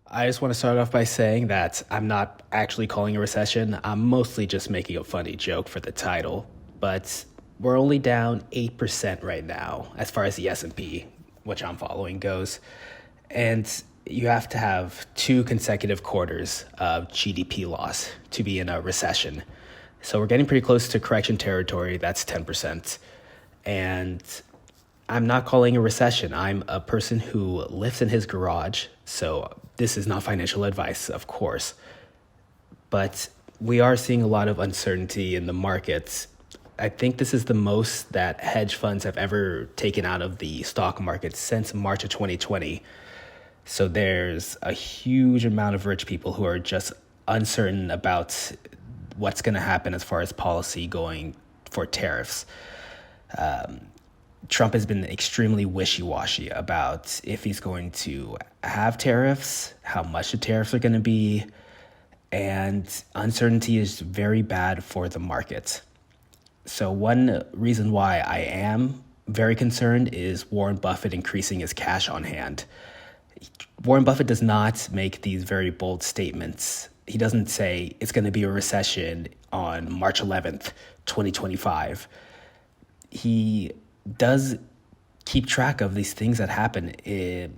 I just want to start off by saying that I'm not actually calling a recession. I'm mostly just making a funny joke for the title. But we're only down 8% right now as far as the S&P, which I'm following, goes. And you have to have two consecutive quarters of GDP loss to be in a recession. So we're getting pretty close to correction territory. That's 10%. And I'm not calling a recession. I'm a person who lives in his garage. So this is not financial advice, of course. But we are seeing a lot of uncertainty in the markets. I think this is the most that hedge funds have ever taken out of the stock market since March of 2020. So there's a huge amount of rich people who are just uncertain about what's going to happen as far as policy going for tariffs. Trump has been extremely wishy-washy about if he's going to have tariffs, how much the tariffs are going to be, and uncertainty is very bad for the market. So one reason why I am very concerned is Warren Buffett increasing his cash on hand. Warren Buffett does not make these very bold statements. He doesn't say it's going to be a recession on March 11th, 2025. He does keep track of these things that happen in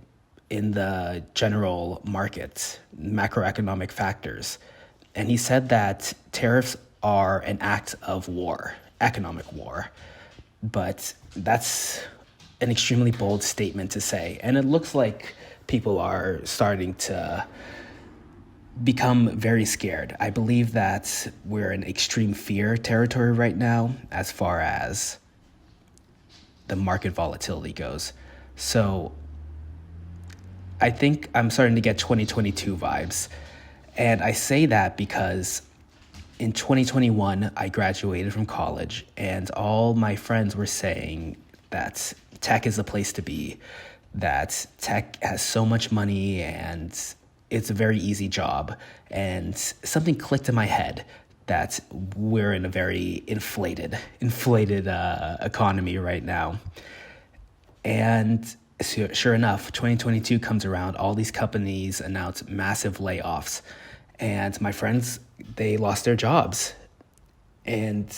the general market, macroeconomic factors. And he said that tariffs are an act of war, economic war. But that's an extremely bold statement to say. And it looks like people are starting to become very scared. I believe that we're in extreme fear territory right now as far as the market volatility goes. So I think I'm starting to get 2022 vibes. And I say that because in 2021, I graduated from college and all my friends were saying that tech is the place to be, that tech has so much money and it's a very easy job. And something clicked in my head that we're in a very inflated economy right now. And sure enough, 2022 comes around, all these companies announce massive layoffs. And my friends, they lost their jobs. And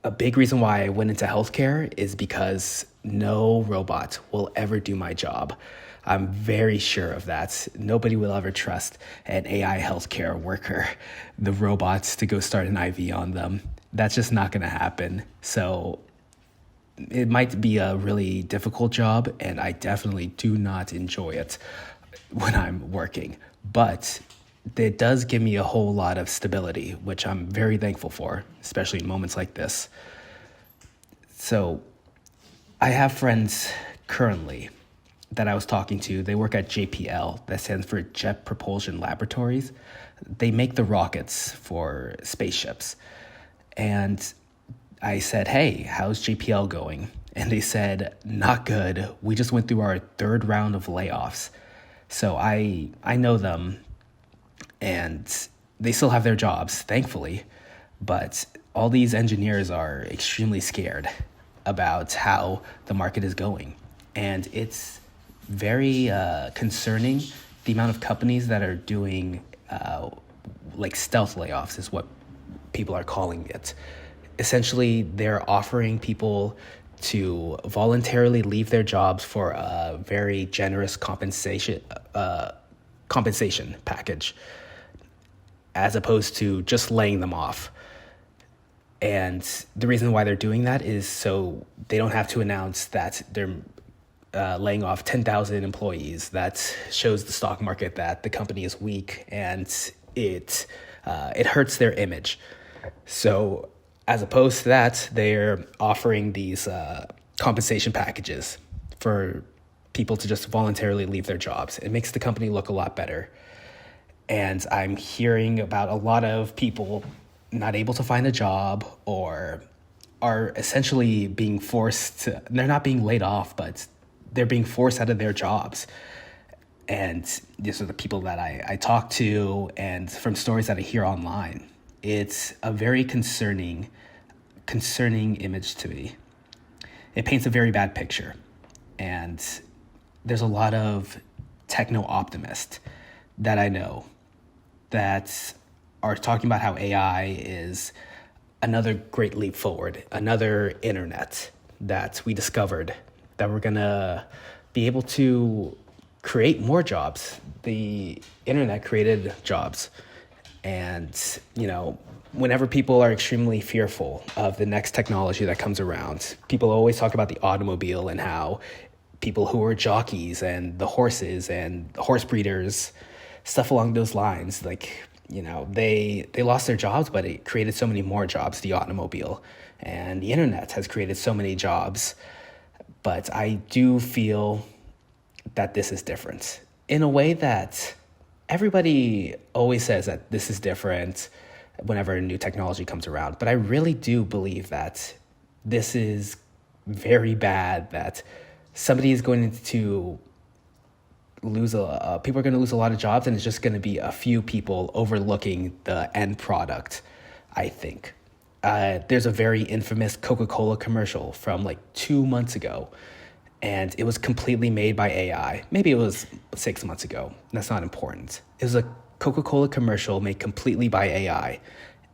a big reason why I went into healthcare is because no robot will ever do my job. I'm very sure of that. Nobody will ever trust an AI healthcare worker, the robots, to go start an IV on them. That's just not going to happen. So it might be a really difficult job, and I definitely do not enjoy it when I'm working. But it does give me a whole lot of stability, which I'm very thankful for, especially in moments like this. So I have friends currently that I was talking to. They work at JPL, that stands for Jet Propulsion Laboratories. They make the rockets for spaceships. And I said, hey, how's JPL going? And they said, not good. We just went through our third round of layoffs. So I know them, and they still have their jobs, thankfully. But all these engineers are extremely scared about how the market is going. And it's very concerning, the amount of companies that are doing like stealth layoffs is what people are calling it. Essentially, they're offering people to voluntarily leave their jobs for a very generous compensation package, as opposed to just laying them off. And the reason why they're doing that is so they don't have to announce that they're laying off 10,000 employees. That shows the stock market that the company is weak, and it hurts their image. So as opposed to that, they're offering these compensation packages for people to just voluntarily leave their jobs. It makes the company look a lot better. And I'm hearing about a lot of people not able to find a job, or are essentially being forced to, they're not being laid off, but they're being forced out of their jobs. And these are the people that I talk to, and from stories that I hear online. It's a very concerning image to me. It paints a very bad picture. And there's a lot of techno optimists that I know that are talking about how AI is another great leap forward, another internet that we discovered, that we're gonna be able to create more jobs. The internet created jobs. And, whenever people are extremely fearful of the next technology that comes around, people always talk about the automobile and how people who are jockeys and the horses and horse breeders, stuff along those lines, they lost their jobs, but it created so many more jobs, the automobile. And the internet has created so many jobs. But I do feel that this is different in a way that everybody always says that this is different whenever a new technology comes around. But I really do believe that this is very bad, that somebody is going to people are going to lose a lot of jobs, and it's just going to be a few people overlooking the end product, I think. There's a very infamous Coca-Cola commercial from like 2 months ago, and it was completely made by AI. Maybe it was 6 months ago. That's not important. It was a Coca-Cola commercial made completely by AI,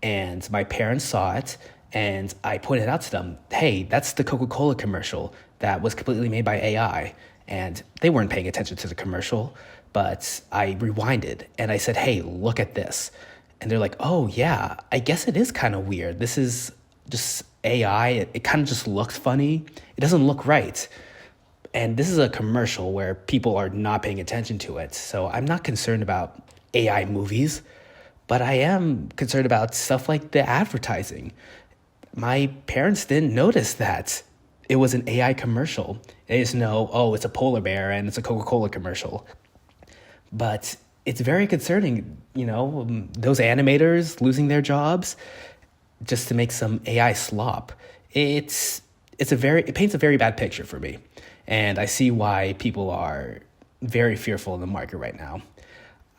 and my parents saw it, and I pointed out to them, hey, that's the Coca-Cola commercial that was completely made by AI. And they weren't paying attention to the commercial, but I rewinded and I said, hey, look at this. And they're like, oh, yeah, I guess it is kind of weird. This is just AI. It kind of just looks funny. It doesn't look right. And this is a commercial where people are not paying attention to it. So I'm not concerned about AI movies, but I am concerned about stuff like the advertising. My parents didn't notice that it was an AI commercial. They just know, oh, it's a polar bear and it's a Coca-Cola commercial. But it's very concerning, those animators losing their jobs just to make some AI slop. It paints a very bad picture for me. And I see why people are very fearful in the market right now.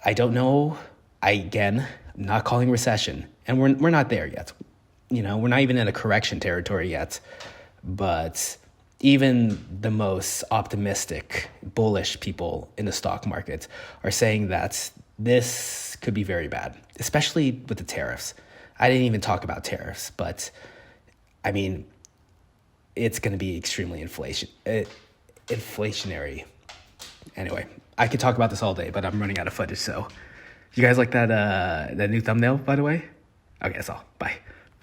I don't know. I'm not calling recession, and we're not there yet. We're not even in a correction territory yet. But even the most optimistic, bullish people in the stock market are saying that this could be very bad, especially with the tariffs. I didn't even talk about tariffs, but I mean, it's going to be extremely inflationary. Anyway, I could talk about this all day, but I'm running out of footage. So, you guys like that new thumbnail, by the way? Okay, that's all. Bye.